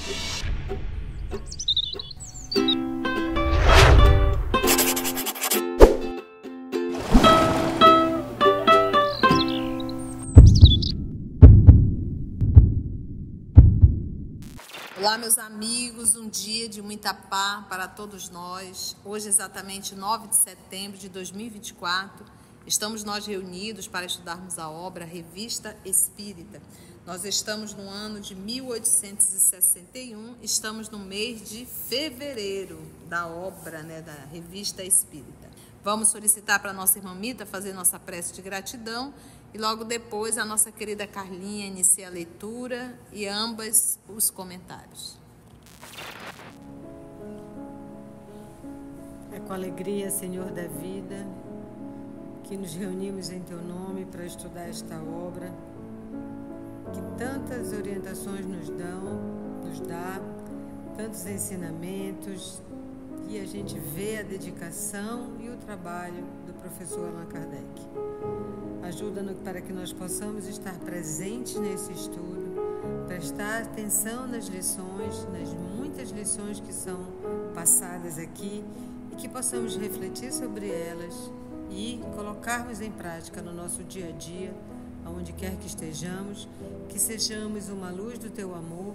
Olá, meus amigos, um dia de muita paz para todos nós. Hoje, exatamente 9 de setembro de 2024, estamos nós reunidos para estudarmos a obra Revista Espírita. Nós estamos no ano de 1861, estamos no mês de fevereiro da obra, da Revista Espírita. Vamos solicitar para a nossa irmã Mita fazer nossa prece de gratidão e logo depois a nossa querida Carlinha inicia a leitura e ambas os comentários. É com alegria, Senhor da vida, que nos reunimos em Teu nome para estudar esta obra, que tantas orientações nos dá, tantos ensinamentos, e a gente vê a dedicação e o trabalho do professor Allan Kardec. Ajuda-nos para que nós possamos estar presentes nesse estudo, prestar atenção nas lições, nas muitas lições que são passadas aqui, e que possamos refletir sobre elas e colocarmos em prática no nosso dia a dia, aonde quer que estejamos, que sejamos uma luz do Teu amor,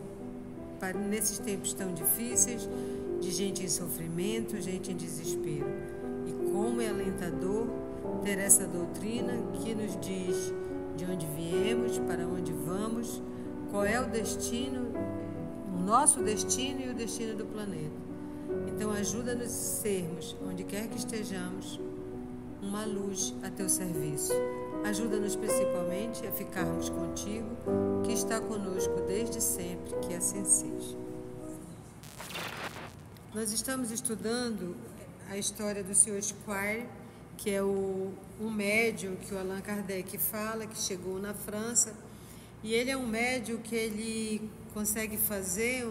para nesses tempos tão difíceis, de gente em sofrimento, gente em desespero. E como é alentador ter essa doutrina que nos diz de onde viemos, para onde vamos, qual é o destino, o nosso destino e o destino do planeta. Então ajuda-nos a sermos, onde quer que estejamos, uma luz a Teu serviço. Ajuda-nos principalmente a ficarmos contigo, que está conosco desde sempre, que assim seja. Nós estamos estudando a história do Sr. Squire, que é um médium que o Allan Kardec fala, que chegou na França, e ele é um médium que ele consegue fazer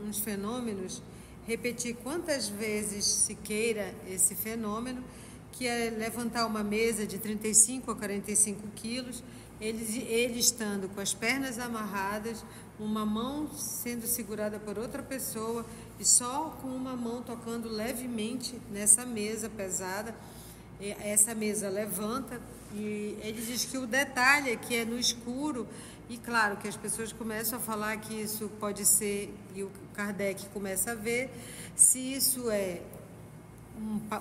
uns fenômenos, repetir quantas vezes se queira esse fenômeno, que é levantar uma mesa de 35 a 45 quilos, ele estando com as pernas amarradas, uma mão sendo segurada por outra pessoa e só com uma mão tocando levemente nessa mesa pesada. Essa mesa levanta e ele diz que o detalhe é que é no escuro, e claro que as pessoas começam a falar que isso pode ser, e o Kardec começa a ver, se isso é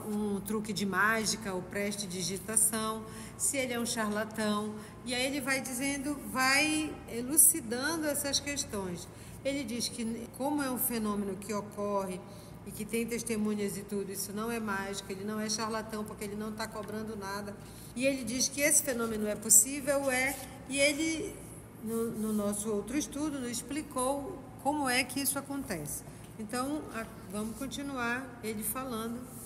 um truque de mágica ou prestidigitação, se ele é um charlatão, e aí ele vai dizendo, vai elucidando essas questões. Ele diz que como é um fenômeno que ocorre e que tem testemunhas e tudo, isso não é mágica, ele não é charlatão porque ele não está cobrando nada. E ele diz que esse fenômeno é possível, e ele, no nosso outro estudo, nos explicou como é que isso acontece. Então, vamos continuar ele falando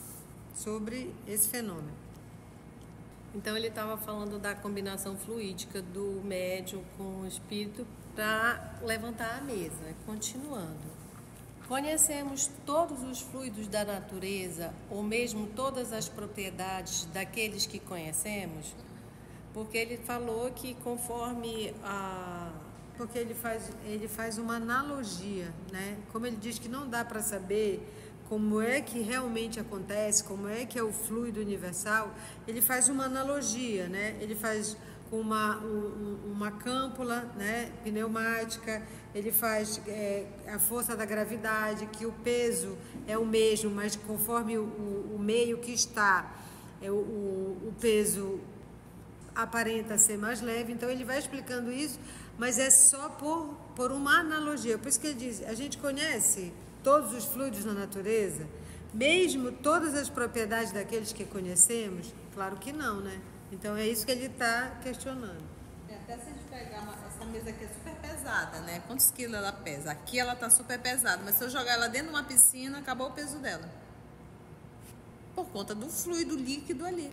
sobre esse fenômeno. Então ele estava falando da combinação fluídica do médium com o espírito para levantar a mesa. Continuando. Conhecemos todos os fluidos da natureza, ou mesmo todas as propriedades daqueles que conhecemos? Porque ele falou que conforme Porque ele faz uma analogia, Como ele diz que não dá para saber como é que realmente acontece, como é que é o fluido universal, ele faz uma analogia, Ele faz com uma câmpula, pneumática, ele faz a força da gravidade, que o peso é o mesmo, mas conforme o meio que está, o peso aparenta ser mais leve. Então ele vai explicando isso, mas é só por uma analogia. Por isso que ele diz, a gente conhece todos os fluidos na natureza, mesmo todas as propriedades daqueles que conhecemos? Claro que não, Então é isso que ele está questionando. Até se a gente pegar essa mesa aqui é super pesada, Quantos quilos ela pesa? Aqui ela está super pesada, mas se eu jogar ela dentro de uma piscina, acabou o peso dela. Por conta do fluido líquido ali,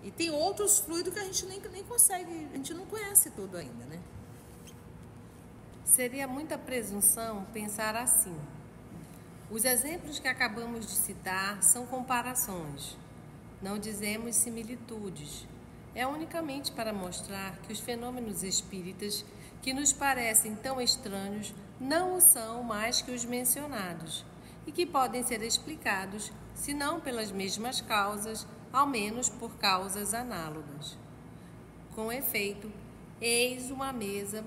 E tem outros fluidos que a gente nem consegue, a gente não conhece tudo ainda, Seria muita presunção pensar assim. Os exemplos que acabamos de citar são comparações, não dizemos similitudes. É unicamente para mostrar que os fenômenos espíritas, que nos parecem tão estranhos, não o são mais que os mencionados, e que podem ser explicados, se não pelas mesmas causas, ao menos por causas análogas. Com efeito, eis uma mesa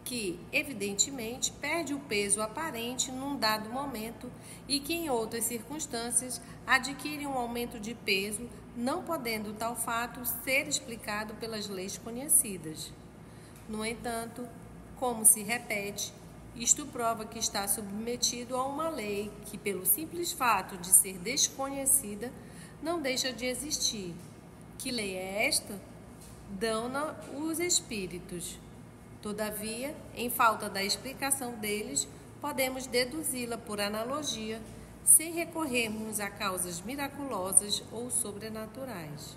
que, evidentemente, perde o peso aparente num dado momento e que, em outras circunstâncias, adquire um aumento de peso, não podendo tal fato ser explicado pelas leis conhecidas. No entanto, como se repete, isto prova que está submetido a uma lei que, pelo simples fato de ser desconhecida, não deixa de existir. Que lei é esta? Dão-na os espíritos. Todavia, em falta da explicação deles, podemos deduzi-la por analogia, sem recorrermos a causas miraculosas ou sobrenaturais.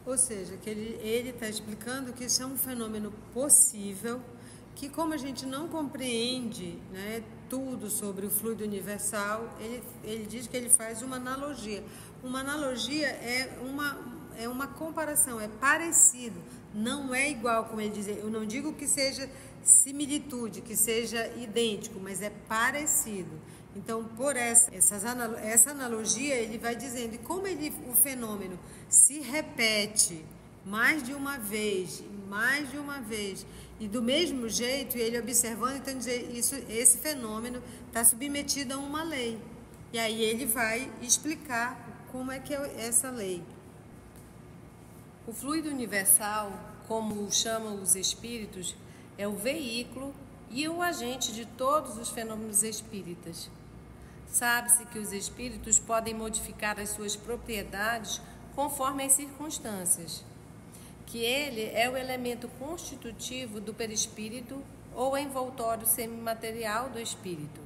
Ou seja, que ele está explicando que isso é um fenômeno possível, que como a gente não compreende, né, tudo sobre o fluido universal, ele diz que ele faz uma analogia. Uma analogia é uma comparação, é parecido, não é igual, como ele diz. Eu não digo que seja similitude, que seja idêntico, mas é parecido. Então, por essa analogia, ele vai dizendo, e como o fenômeno se repete mais de uma vez, e do mesmo jeito, ele observando, então dizer, esse fenômeno está submetido a uma lei. E aí ele vai explicar como é que é essa lei. O fluido universal, como o chamam os espíritos, é o veículo e o agente de todos os fenômenos espíritas. Sabe-se que os espíritos podem modificar as suas propriedades conforme as circunstâncias, que ele é o elemento constitutivo do perispírito ou envoltório semimaterial do espírito,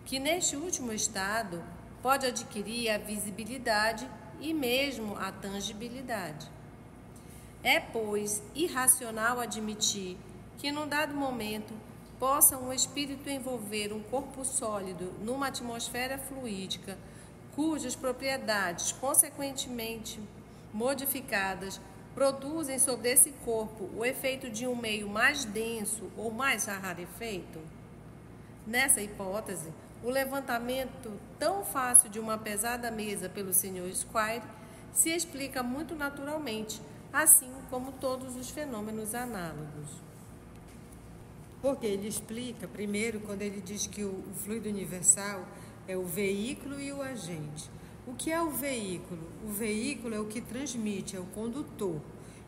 que neste último estado pode adquirir a visibilidade e mesmo a tangibilidade. É, pois, irracional admitir que, num dado momento, possa um espírito envolver um corpo sólido numa atmosfera fluídica, cujas propriedades, consequentemente modificadas, produzem sobre esse corpo o efeito de um meio mais denso ou mais rarefeito? Nessa hipótese, o levantamento tão fácil de uma pesada mesa pelo Sr. Squire se explica muito naturalmente, assim como todos os fenômenos análogos. Porque ele explica, primeiro, quando ele diz que o fluido universal é o veículo e o agente. O que é o veículo? O veículo é o que transmite, é o condutor.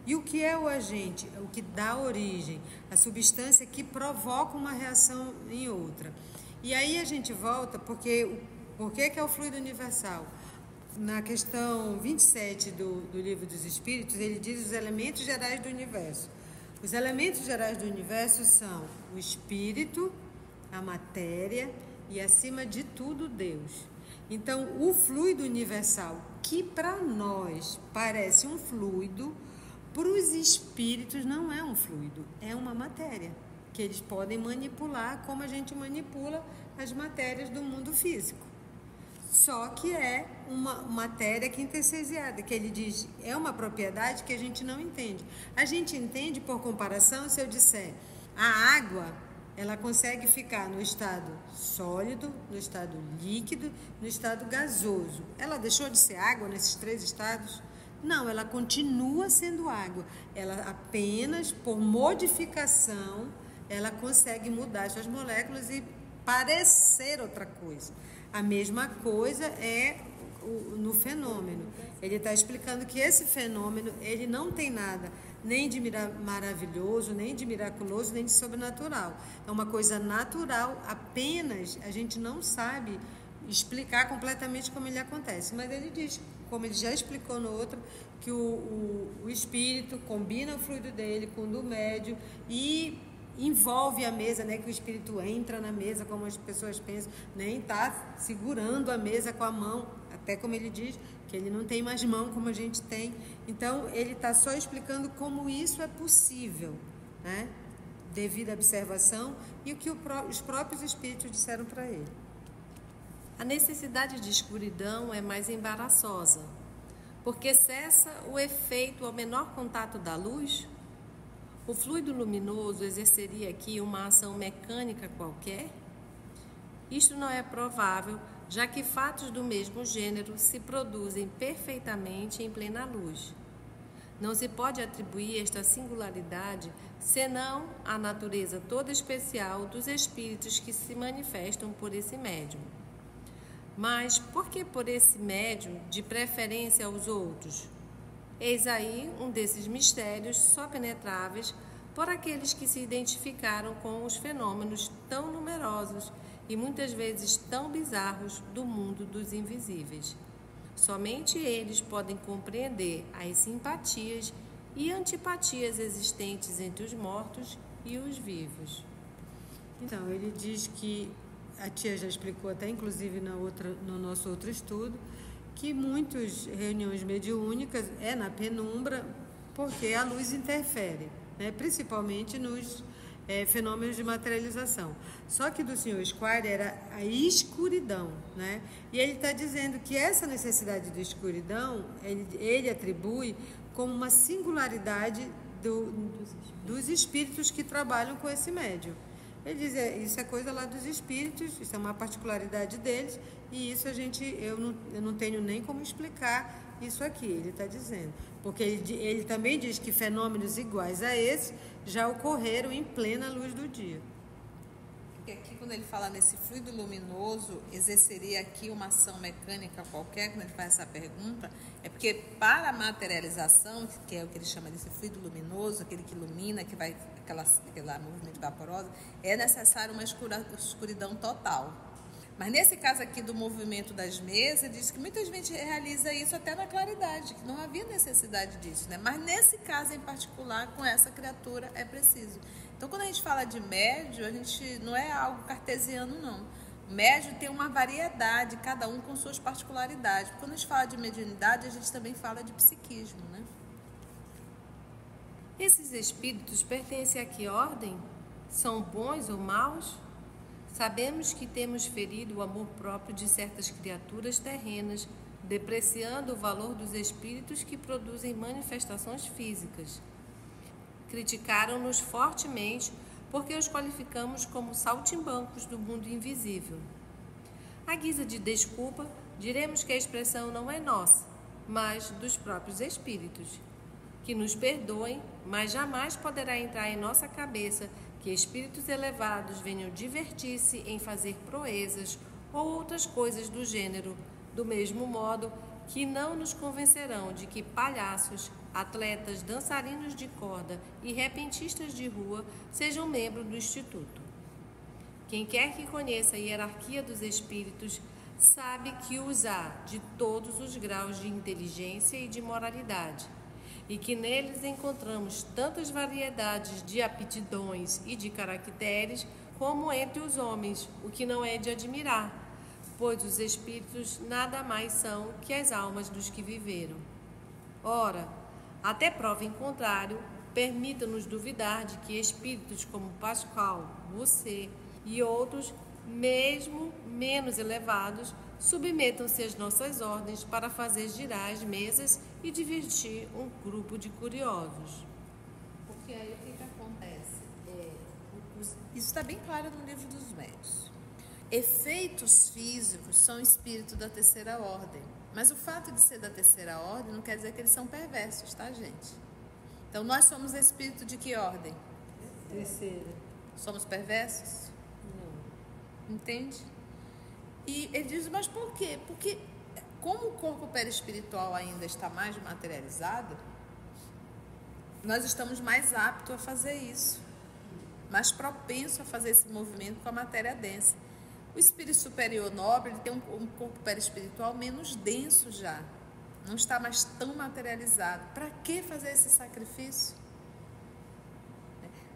E o que é o agente? É o que dá origem, a substância que provoca uma reação em outra. E aí a gente volta, por que é o fluido universal? Na questão 27 do Livro dos Espíritos, ele diz os elementos gerais do universo. Os elementos gerais do universo são o espírito, a matéria e, acima de tudo, Deus. Então, o fluido universal, que para nós parece um fluido, para os espíritos não é um fluido, é uma matéria, que eles podem manipular como a gente manipula as matérias do mundo físico. Só que é uma matéria quintessenciada, que ele diz, é uma propriedade que a gente não entende. A gente entende por comparação se eu disser, a água, ela consegue ficar no estado sólido, no estado líquido, no estado gasoso. Ela deixou de ser água nesses 3 estados? Não, ela continua sendo água. Ela apenas, por modificação, ela consegue mudar suas moléculas e parecer outra coisa. A mesma coisa é no fenômeno. Ele está explicando que esse fenômeno, ele não tem nada nem de maravilhoso, nem de miraculoso, nem de sobrenatural. É uma coisa natural, apenas a gente não sabe explicar completamente como ele acontece. Mas ele diz, como ele já explicou no outro, que o espírito combina o fluido dele com o do médium e envolve a mesa, né, que o espírito entra na mesa, como as pessoas pensam, nem está segurando a mesa com a mão, até como ele diz, que ele não tem mais mão como a gente tem. Então, ele está só explicando como isso é possível, né, devido à observação e o que os próprios espíritos disseram para ele. A necessidade de escuridão é mais embaraçosa, porque cessa o efeito ao menor contato da luz. O fluido luminoso exerceria aqui uma ação mecânica qualquer? Isto não é provável, já que fatos do mesmo gênero se produzem perfeitamente em plena luz. Não se pode atribuir esta singularidade senão à natureza toda especial dos espíritos que se manifestam por esse médium. Mas por que por esse médium de preferência aos outros? Eis aí um desses mistérios só penetráveis por aqueles que se identificaram com os fenômenos tão numerosos e muitas vezes tão bizarros do mundo dos invisíveis. Somente eles podem compreender as simpatias e antipatias existentes entre os mortos e os vivos. Então, ele diz que, a tia já explicou até inclusive no nosso outro estudo, que muitas reuniões mediúnicas é na penumbra porque a luz interfere, né? Principalmente nos fenômenos de materialização. Só que do Sr. Squire era a escuridão, né? E ele está dizendo que essa necessidade de escuridão ele atribui como uma singularidade dos espíritos que trabalham com esse médium. Ele diz, isso é coisa lá dos espíritos, isso é uma particularidade deles, e isso eu não tenho nem como explicar isso aqui, ele está dizendo. Porque ele também diz que fenômenos iguais a esse já ocorreram em plena luz do dia. Porque aqui, quando ele fala nesse fluido luminoso, exerceria aqui uma ação mecânica qualquer, quando ele faz essa pergunta, é porque para a materialização, que é o que ele chama desse fluido luminoso, aquele que ilumina, que vai aquela movimento vaporosa, é necessário uma escuridão total. Mas nesse caso aqui do movimento das mesas, diz que muita gente realiza isso até na claridade, que não havia necessidade disso, né? Mas nesse caso em particular, com essa criatura, é preciso. Então, quando a gente fala de médio, a gente não é algo cartesiano, não. O médio tem uma variedade, cada um com suas particularidades. Quando a gente fala de mediunidade, a gente também fala de psiquismo, né? Esses espíritos pertencem a que ordem? São bons ou maus? Sabemos que temos ferido o amor próprio de certas criaturas terrenas, depreciando o valor dos espíritos que produzem manifestações físicas. Criticaram-nos fortemente porque os qualificamos como saltimbancos do mundo invisível. À guisa de desculpa, diremos que a expressão não é nossa, mas dos próprios espíritos. Que nos perdoem, mas jamais poderá entrar em nossa cabeça que espíritos elevados venham divertir-se em fazer proezas ou outras coisas do gênero, do mesmo modo que não nos convencerão de que palhaços, atletas, dançarinos de corda e repentistas de rua sejam membros do Instituto. Quem quer que conheça a hierarquia dos espíritos sabe que os há de todos os graus de inteligência e de moralidade, e que neles encontramos tantas variedades de aptidões e de caracteres como entre os homens, o que não é de admirar, pois os espíritos nada mais são que as almas dos que viveram. Ora, até prova em contrário, permita-nos duvidar de que espíritos como Pascal, Bossuet e outros, mesmo menos elevados, submetam-se às nossas ordens para fazer girar as mesas e divertir um grupo de curiosos. Porque aí o que acontece? Isso está bem claro no livro dos médiuns. Efeitos físicos são espírito da terceira ordem. Mas o fato de ser da terceira ordem não quer dizer que eles são perversos, tá, gente? Então, nós somos espírito de que ordem? Terceira. Somos perversos? Não. Entende? E ele diz, mas por quê? Porque como o corpo perispiritual ainda está mais materializado, nós estamos mais aptos a fazer isso, mais propensos a fazer esse movimento com a matéria densa. O espírito superior nobre ele tem um corpo perispiritual menos denso já, não está mais tão materializado. Para que fazer esse sacrifício?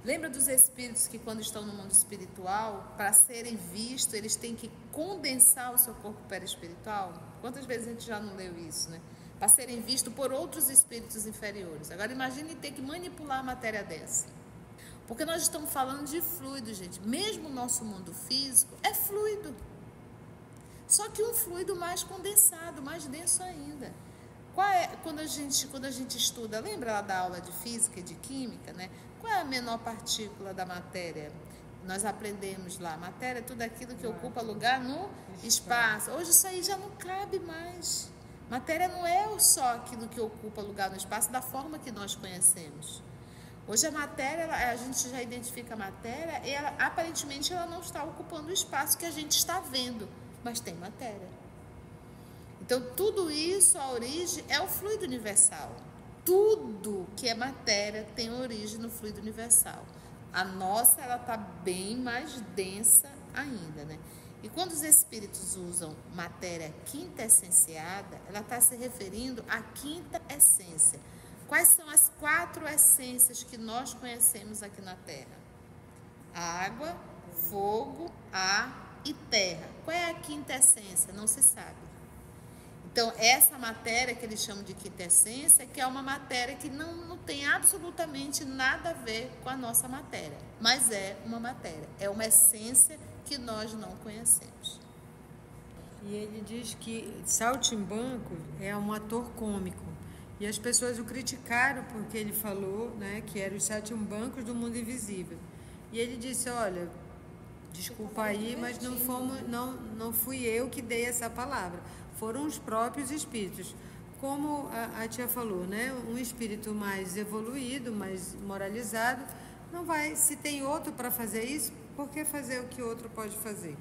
Lembra dos espíritos que quando estão no mundo espiritual, para serem vistos, eles têm que condensar o seu corpo perispiritual? Quantas vezes a gente já não leu isso, né? Para serem vistos por outros espíritos inferiores. Agora imagine ter que manipular a matéria densa. Porque nós estamos falando de fluido, gente. Mesmo o nosso mundo físico é fluido. Só que um fluido mais condensado, mais denso ainda. quando a gente estuda, lembra lá da aula de física e de química, né? Qual é a menor partícula da matéria? Nós aprendemos lá, matéria é tudo aquilo que ocupa lugar no espaço. Hoje isso aí já não cabe mais. Matéria não é só aquilo que ocupa lugar no espaço da forma que nós conhecemos. Hoje a matéria, a gente já identifica a matéria e aparentemente ela não está ocupando o espaço que a gente está vendo, mas tem matéria. Então tudo isso, a origem é o fluido universal. Tudo que é matéria tem origem no fluido universal. A nossa, ela está bem mais densa ainda, né? E quando os espíritos usam matéria quintessenciada, ela está se referindo à quinta essência. Quais são as 4 essências que nós conhecemos aqui na Terra? Água, fogo, ar e terra. Qual é a quinta essência? Não se sabe. Então, essa matéria que eles chamam de quinta essência, que é uma matéria que não tem absolutamente nada a ver com a nossa matéria, mas é uma matéria, é uma essência que nós não conhecemos. E ele diz que Saltimbanco é um ator cômico. E as pessoas o criticaram porque ele falou, né, que eram os saltimbancos do mundo invisível. E ele disse, olha, desculpa aí, mas não fui eu que dei essa palavra. Foram os próprios espíritos. Como a tia falou, né, um espírito mais evoluído, mais moralizado, não vai, se tem outro para fazer isso, por que fazer o que outro pode fazer?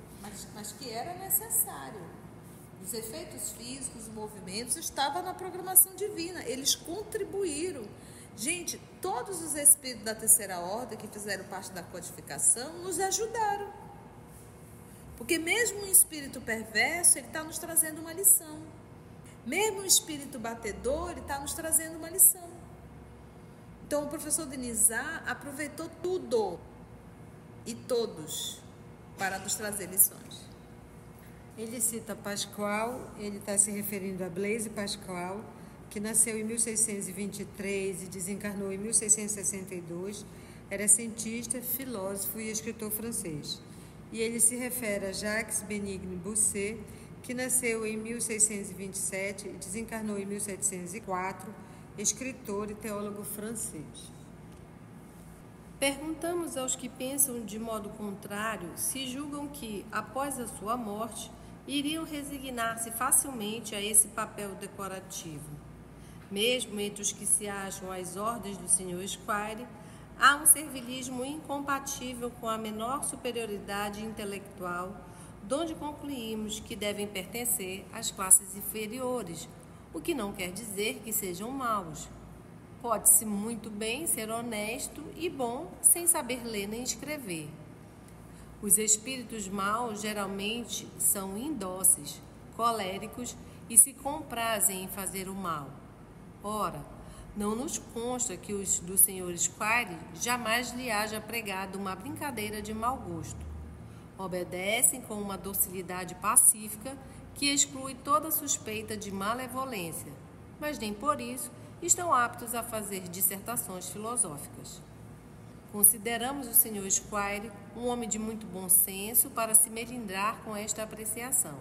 Mas que era necessário. Os efeitos físicos, os movimentos, estavam na programação divina. Eles contribuíram. Gente, todos os espíritos da terceira ordem que fizeram parte da codificação nos ajudaram. Porque mesmo um espírito perverso, ele está nos trazendo uma lição. Mesmo um espírito batedor, ele está nos trazendo uma lição. Então, o professor Denizar aproveitou tudo e todos para nos trazer lições. Ele cita Pascoal, ele está se referindo a Blaise Pascal, que nasceu em 1623 e desencarnou em 1662, era cientista, filósofo e escritor francês. E ele se refere a Jacques Benigne Bousset, que nasceu em 1627 e desencarnou em 1704, escritor e teólogo francês. Perguntamos aos que pensam de modo contrário se julgam que, após a sua morte, iriam resignar-se facilmente a esse papel decorativo. Mesmo entre os que se acham às ordens do Sr. Squire, há um servilismo incompatível com a menor superioridade intelectual, donde concluímos que devem pertencer às classes inferiores, o que não quer dizer que sejam maus. Pode-se muito bem ser honesto e bom sem saber ler nem escrever. Os espíritos maus geralmente são indóceis, coléricos e se comprazem em fazer o mal. Ora, não nos consta que os do Sr. Squire jamais lhe haja pregado uma brincadeira de mau gosto. Obedecem com uma docilidade pacífica que exclui toda suspeita de malevolência, mas nem por isso estão aptos a fazer dissertações filosóficas. Consideramos o Sr. Squire um homem de muito bom senso para se melindrar com esta apreciação.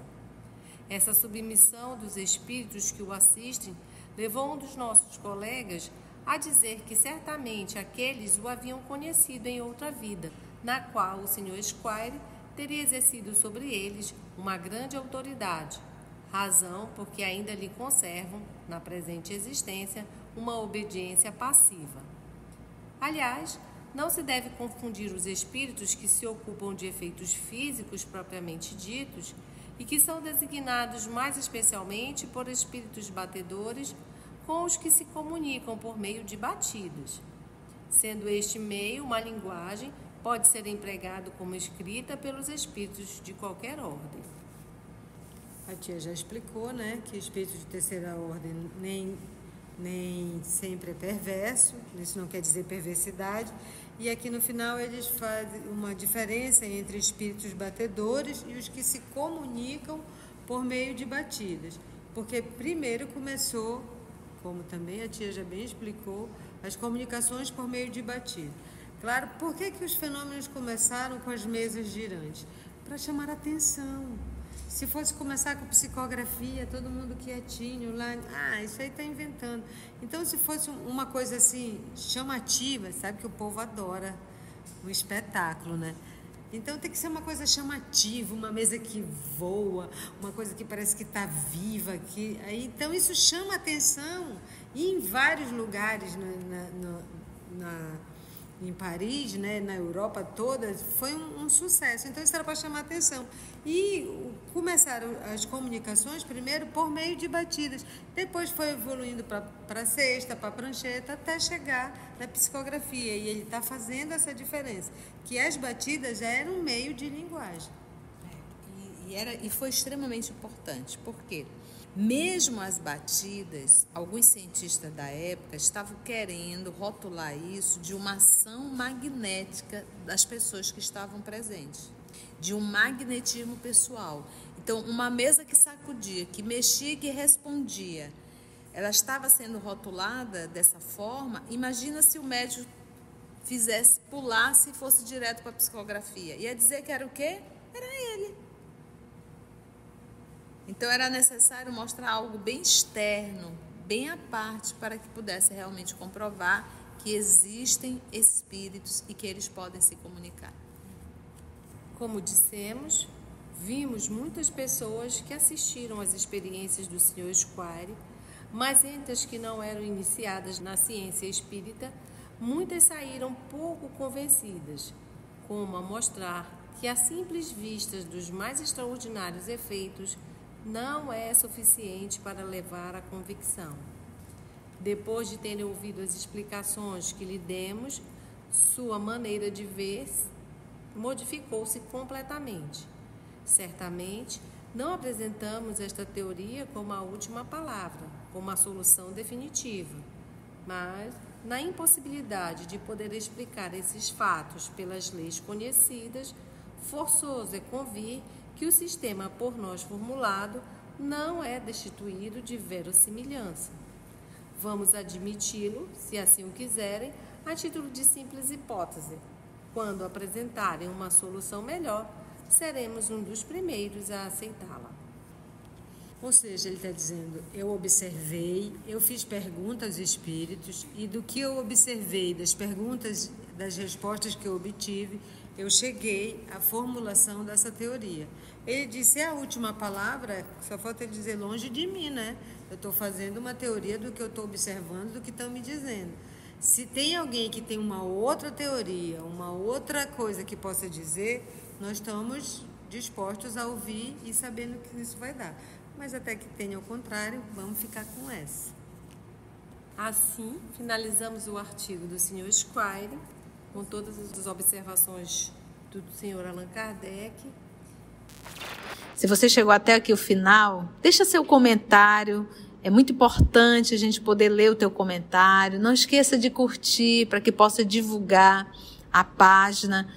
Essa submissão dos espíritos que o assistem levou um dos nossos colegas a dizer que certamente aqueles o haviam conhecido em outra vida, na qual o Sr. Squire teria exercido sobre eles uma grande autoridade, razão porque ainda lhe conservam, na presente existência, uma obediência passiva. Aliás, não se deve confundir os espíritos que se ocupam de efeitos físicos propriamente ditos e que são designados mais especialmente por espíritos batedores com os que se comunicam por meio de batidas. Sendo este meio uma linguagem, pode ser empregado como escrita pelos espíritos de qualquer ordem. A tia já explicou, né, que espírito de terceira ordem nem sempre é perverso, isso não quer dizer perversidade, e aqui no final eles fazem uma diferença entre espíritos batedores e os que se comunicam por meio de batidas, porque primeiro começou, como também a tia já bem explicou, as comunicações por meio de batida. Claro, por que os fenômenos começaram com as mesas girantes? Para chamar a atenção. Se fosse começar com psicografia, todo mundo quietinho lá, isso aí está inventando. Então, se fosse uma coisa assim, chamativa, sabe que o povo adora um espetáculo, né? Então, tem que ser uma coisa chamativa, uma mesa que voa, uma coisa que parece que está viva. Então, isso chama atenção. E em vários lugares em Paris, né, na Europa toda, foi um sucesso. Então, isso era para chamar atenção. E começaram as comunicações, primeiro, por meio de batidas. Depois foi evoluindo para cesta, para prancheta, até chegar na psicografia. E ele está fazendo essa diferença, que as batidas já eram um meio de linguagem. E foi extremamente importante, porque mesmo as batidas, alguns cientistas da época estavam querendo rotular isso de uma ação magnética das pessoas que estavam presentes, de um magnetismo pessoal. Então, uma mesa que sacudia, que mexia e que respondia, ela estava sendo rotulada dessa forma. Imagina se o médium pulasse e fosse direto para a psicografia. Ia dizer que era o quê? Era ele. Então, era necessário mostrar algo bem externo, bem à parte, para que pudesse realmente comprovar que existem espíritos e que eles podem se comunicar. Como dissemos, vimos muitas pessoas que assistiram às experiências do Sr. Squire, mas entre as que não eram iniciadas na ciência espírita, muitas saíram pouco convencidas, como a mostrar que a simples vista dos mais extraordinários efeitos não é suficiente para levar à convicção. Depois de terem ouvido as explicações que lhe demos, sua maneira de ver modificou-se completamente. Certamente, não apresentamos esta teoria como a última palavra, como a solução definitiva, mas, na impossibilidade de poder explicar esses fatos pelas leis conhecidas, forçoso é convir que o sistema por nós formulado não é destituído de verossimilhança. Vamos admiti-lo, se assim o quiserem, a título de simples hipótese. Quando apresentarem uma solução melhor, seremos um dos primeiros a aceitá-la. Ou seja, ele está dizendo, eu observei, eu fiz perguntas aos espíritos, e do que eu observei, das perguntas, das respostas que eu obtive, eu cheguei à formulação dessa teoria. Ele disse, a última palavra, só falta ele dizer, longe de mim, né? Eu estou fazendo uma teoria do que eu estou observando, do que estão me dizendo. Se tem alguém que tem uma outra teoria, uma outra coisa que possa dizer, nós estamos dispostos a ouvir e sabendo o que isso vai dar. Mas até que tenha o contrário, vamos ficar com essa. Assim, finalizamos o artigo do Sr. Squire, com todas as observações do Sr. Allan Kardec. Se você chegou até aqui o final, deixa seu comentário. É muito importante a gente poder ler o teu comentário. Não esqueça de curtir para que possa divulgar a página.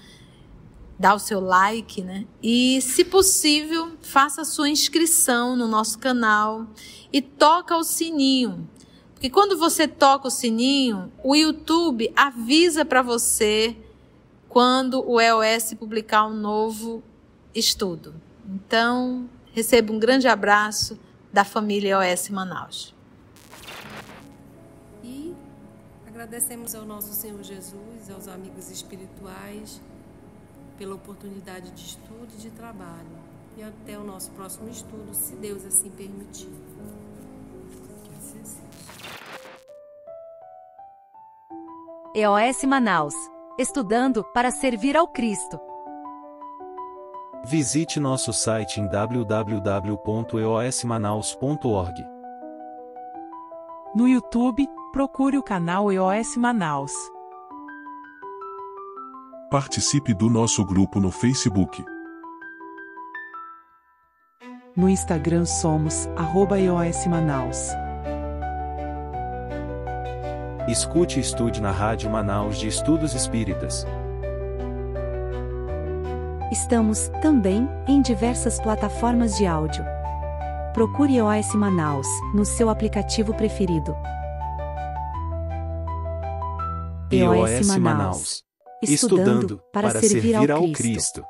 Dá o seu like, né? E, se possível, faça a sua inscrição no nosso canal e toca o sininho. Porque quando você toca o sininho, o YouTube avisa para você quando o EOS publicar um novo estudo. Então, receba um grande abraço da família EOS Manaus. E agradecemos ao nosso Senhor Jesus, aos amigos espirituais, pela oportunidade de estudo e de trabalho. E até o nosso próximo estudo, se Deus assim permitir. Que assim seja. EOS Manaus. Estudando para servir ao Cristo. Visite nosso site em www.eosmanaus.org. No YouTube, procure o canal EOS Manaus. Participe do nosso grupo no Facebook. No Instagram somos @EOS Manaus. Escute e estude na Rádio Manaus de Estudos Espíritas. Estamos, também, em diversas plataformas de áudio. Procure EOS Manaus, no seu aplicativo preferido. EOS Manaus. Estudando para servir ao Cristo.